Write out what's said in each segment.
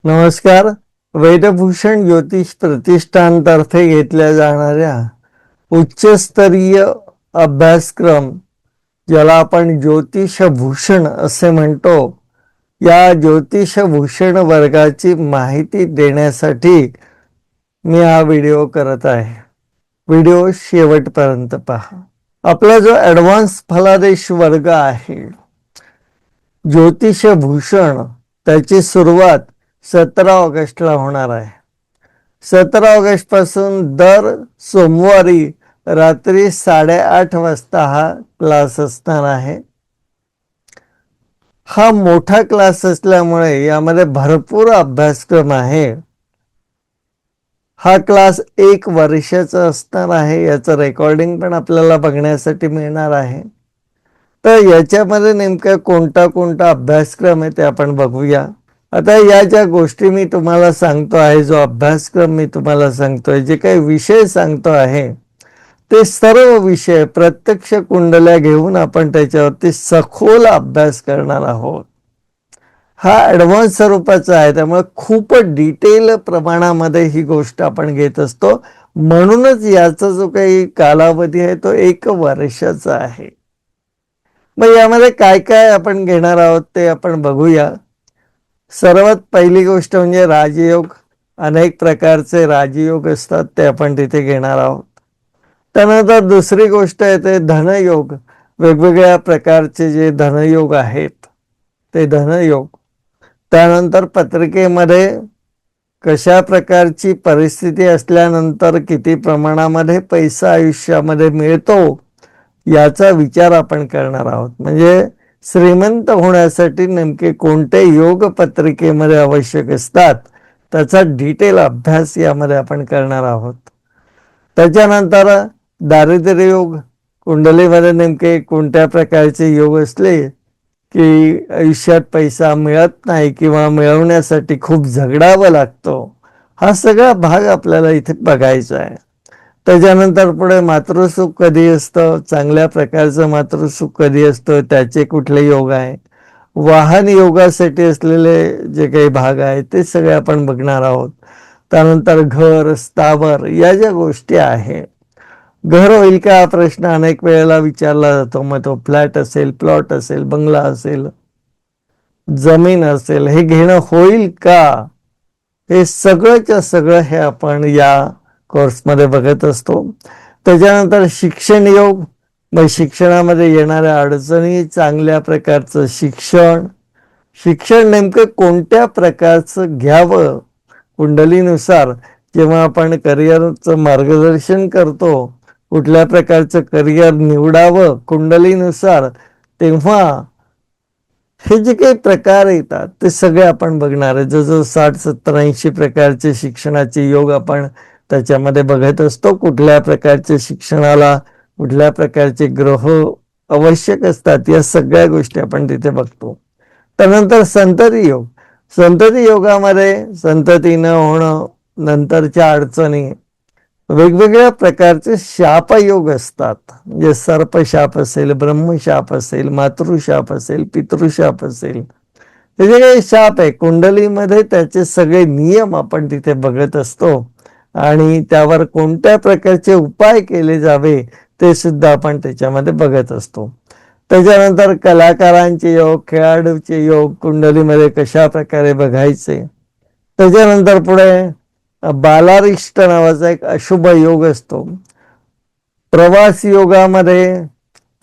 नमस्कार. वेदभूषण ज्योतिष प्रतिष्ठानतर्फे घेतल्या जाणाऱ्या उच्चस्तरीय अभ्यासक्रम, ज्याला आपण ज्योतिषभूषण असे म्हणतो, या ज्योतिषभूषण वर्गाची माहिती देण्यासाठी मी हा व्हिडिओ करत आहे. व्हिडिओ शेवटपर्यंत पहा. आपला जो ॲडव्हान्स फलादेश वर्ग आहे ज्योतिषभूषण, त्याची सुरुवात 17 ऑगस्टला होणार आहे. 17 ऑगस्ट पासून दर सोमवारी रात्री 8:30 वाजता हा क्लास असणार आहे. हा मोठा क्लास असल्यामुळे यामध्ये भरपूर अभ्यासक्रम आहे. हा क्लास 1 वर्षाचा असणार आहे. याचं रेकॉर्डिंग पण आपल्याला बघण्यासाठी मिळणार आहे. तर याच्यामध्ये नेमका कोणता अभ्यासक्रम आहे ते आपण बघूया. आता या ज्या गोष्टी मी तुम्हाला सांगतो आहे, जो अभ्यासक्रम मी तुम्हाला सांगतोय, जे काही विषय सांगतो आहे, ते सर्व विषय प्रत्यक्ष कुंडल्या घेऊन आपण त्याच्यावरती सखोल अभ्यास करणार आहोत. हा ॲडव्हान्स स्वरूपाचा आहे, त्यामुळे खूप डिटेल प्रमाणामध्ये ही गोष्ट आपण घेत असतो. म्हणूनच याचा जो काही कालावधी आहे तो 1 वर्षाचा आहे. मग यामध्ये काय काय आपण घेणार आहोत ते आपण बघूया. सर्वात पहिली गोष्ट म्हणजे राजयोग. अनेक प्रकारचे राजयोग असतात, ते आपण तिथे घेणार आहोत. त्यानंतर दुसरी गोष्ट आहे ते धनयोग. वेगवेगळ्या प्रकारचे जे धनयोग आहेत ते धनयोग. त्यानंतर पत्रिकेमध्ये कशा प्रकारची परिस्थिती असल्यानंतर किती प्रमाणामध्ये पैसा आयुष्यामध्ये मिळतो याचा विचार आपण करणार आहोत. म्हणजे श्रीमंत होण्यासाठी नेमके कोणते योग पत्रिकेमध्ये आवश्यक असतात त्याचा डिटेल अभ्यास यामध्ये आपण करणार आहोत. त्याच्यानंतर दारिद्र्य योग. कुंडलीमध्ये नेमके कोणत्या प्रकारचे योग असले की आयुष्यात पैसा मिळत नाही किंवा मिळवण्यासाठी खूप झगडावं लागतो, हा सगळा भाग आपल्याला इथे बघायचा आहे. त्याच्यानंतर पुढे मातृसुख कधी असतं, चांगल्या प्रकारचं मातृसुख कधी असतं, त्याचे कुठले योग आहे, वाहन योगासाठी असलेले जे काही भाग आहेत ते सगळे आपण बघणार आहोत. त्यानंतर घर, स्थावर या ज्या गोष्टी आहे, घर होईल का हा प्रश्न अनेक वेळेला विचारला जातो. मग तो फ्लॅट असेल, प्लॉट असेल, बंगला असेल, जमीन असेल, हे घेणं होईल का, हे सगळंच्या सगळं हे आपण या कोर्समध्ये बघत असतो. त्याच्यानंतर शिक्षण योग. मग शिक्षणामध्ये येणाऱ्या अडचणी, चांगल्या प्रकारचं शिक्षण, शिक्षण नेमकं कोणत्या प्रकारचं घ्यावं कुंडलीनुसार. जेव्हा आपण करिअरचं मार्गदर्शन करतो, कुठल्या प्रकारचं करिअर निवडावं कुंडलीनुसार, तेव्हा हे जे काही प्रकार येतात ते सगळे आपण बघणार आहे. जसं 60, 70, 80 प्रकारचे शिक्षणाचे योग आपण त्याच्यामध्ये बघत असतो. कुठल्या प्रकारच्या शिक्षणाला कुठल्या प्रकारचे ग्रह आवश्यक असतात या सगळ्या गोष्टी आपण तिथे बघतो. त्यानंतर संतती योग. संतती योगामध्ये संतती न होणं, नंतरच्या अडचणी, वेगवेगळ्या प्रकारचे शापयोग असतात. म्हणजे सर्पशाप असेल, ब्रह्मशाप असेल, मातृशाप असेल, पितृशाप असेल, हे जे काही शाप आहे कुंडलीमध्ये त्याचे सगळे नियम आपण तिथे बघत असतो आणि त्यावर कोणत्या प्रकारचे उपाय केले जावे ते सुद्धा आपण त्याच्यामध्ये बघत असतो. त्याच्यानंतर कलाकारांचे योग, खेळाडूचे योग कुंडलीमध्ये कशा प्रकारे बघायचे. त्याच्यानंतर पुढे बालारिष्ट नावाचा एक अशुभ योग असतो. प्रवास योगामध्ये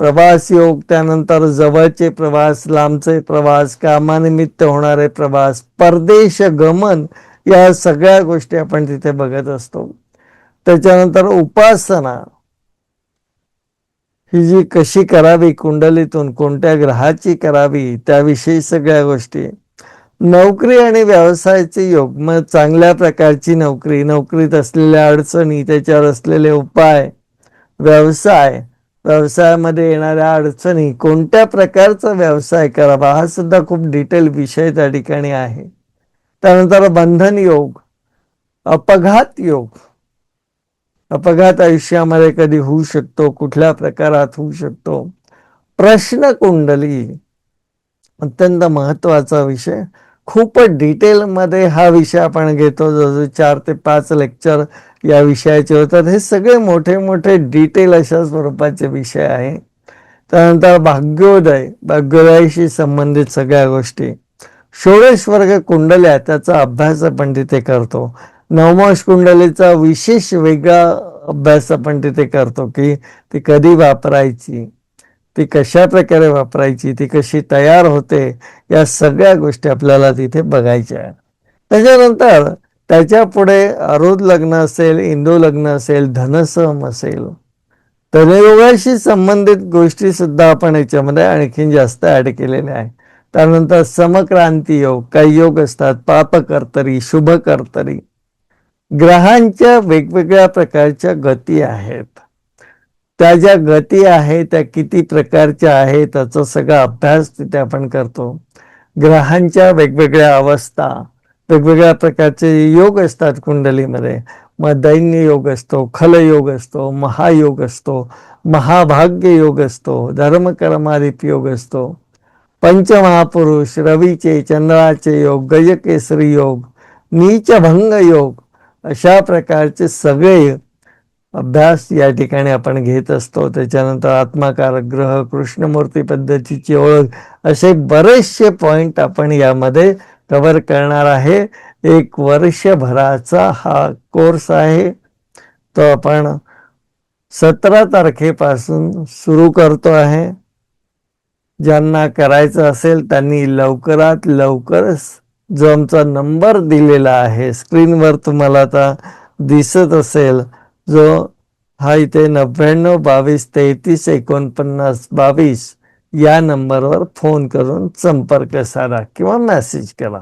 प्रवास योग, त्यानंतर जवळचे प्रवास, लांबचे प्रवास, कामानिमित्त होणारे प्रवास, परदेश गमन, या सगळ्या गोष्टी आपण तिथे बघत असतो. त्याच्यानंतर उपासना ही जी कशी करावी, कुंडलीतून कोणत्या ग्रहाची करावी त्याविषयी सगळ्या गोष्टी. नोकरी आणि व्यवसायाचे योग. मग चांगल्या प्रकारची नोकरी, नोकरीत असलेल्या अडचणी, त्याच्यावर असलेले उपाय, व्यवसाय, व्यवसायामध्ये येणाऱ्या अडचणी, कोणत्या प्रकारचा व्यवसाय करावा, हा सुद्धा खूप डिटेल विषय त्या ठिकाणी आहे. त्यानंतर बंधन योग, अपघात योग. अपघात आयुष्यामध्ये कधी होऊ शकतो, कुठल्या प्रकारात होऊ शकतो. प्रश्न कुंडली, अत्यंत महत्वाचा विषय. खूपच डिटेलमध्ये हा विषय आपण घेतो. जवळजवळ 4 ते 5 लेक्चर या विषयाचे होतात. हे सगळे मोठे मोठे डिटेल अशा स्वरूपाचे विषय आहे. त्यानंतर भाग्योदयाशी संबंधित सगळ्या गोष्टी, षोडश वर्ग कुंडल्या त्याचा अभ्यास आपण तिथे करतो. नवमाश कुंडलीचा विशेष वेगळा अभ्यास आपण तिथे करतो की ती कधी वापरायची, ती कशा प्रकारे वापरायची, ती कशी तयार होते, या सगळ्या गोष्टी आपल्याला तिथे बघायच्या आहेत. त्याच्यानंतर त्याच्या पुढे आरुध लग्न असेल, इंदू लग्न असेल, धनसम असेल, धनयोगाशी संबंधित गोष्टी सुद्धा आपण याच्यामध्ये आणखीन जास्त ऍड केलेल्या आहे. त्यानंतर समक्रांती योग, काही योग असतात पापकर्तरी, शुभकर्तरी, ग्रहांच्या वेगवेगळ्या प्रकारच्या गती आहेत. त्या ज्या गती आहेत त्या किती प्रकारच्या आहेत त्याचा सगळा अभ्यास तिथे आपण करतो. ग्रहांच्या वेगवेगळ्या अवस्था, वेगवेगळ्या प्रकारचे योग असतात कुंडलीमध्ये. मग दैन्य योग असतो, खलयोग असतो, महायोग असतो, महाभाग्य योग असतो, धर्मकर्माधिप योग असतो, पंचमहापुरुष, रवीचे, चंद्राचे योग, गजकेसरी योग, नीचभंग योग, अशा प्रकारचे सगळे अभ्यास या ठिकाणी आपण घेत असतो. त्याच्यानंतर आत्माकारक ग्रह, कृष्णमूर्ती पद्धतीची ओळख, असे बरेचसे पॉइंट आपण यामध्ये कव्हर करणार आहे. 1 वर्षभराचा हा कोर्स आहे. तो आपण 17 तारखेपासून सुरू करतो आहे. ज्यांना करायचं असेल त्यांनी लवकरात लवकर जो आमचा नंबर दिलेला आहे स्क्रीनवर तुम्हाला आता दिसत असेल, जो हा इथे 99 22 33 49 22 या नंबरवर फोन करून संपर्क साधा किंवा मेसेज करा.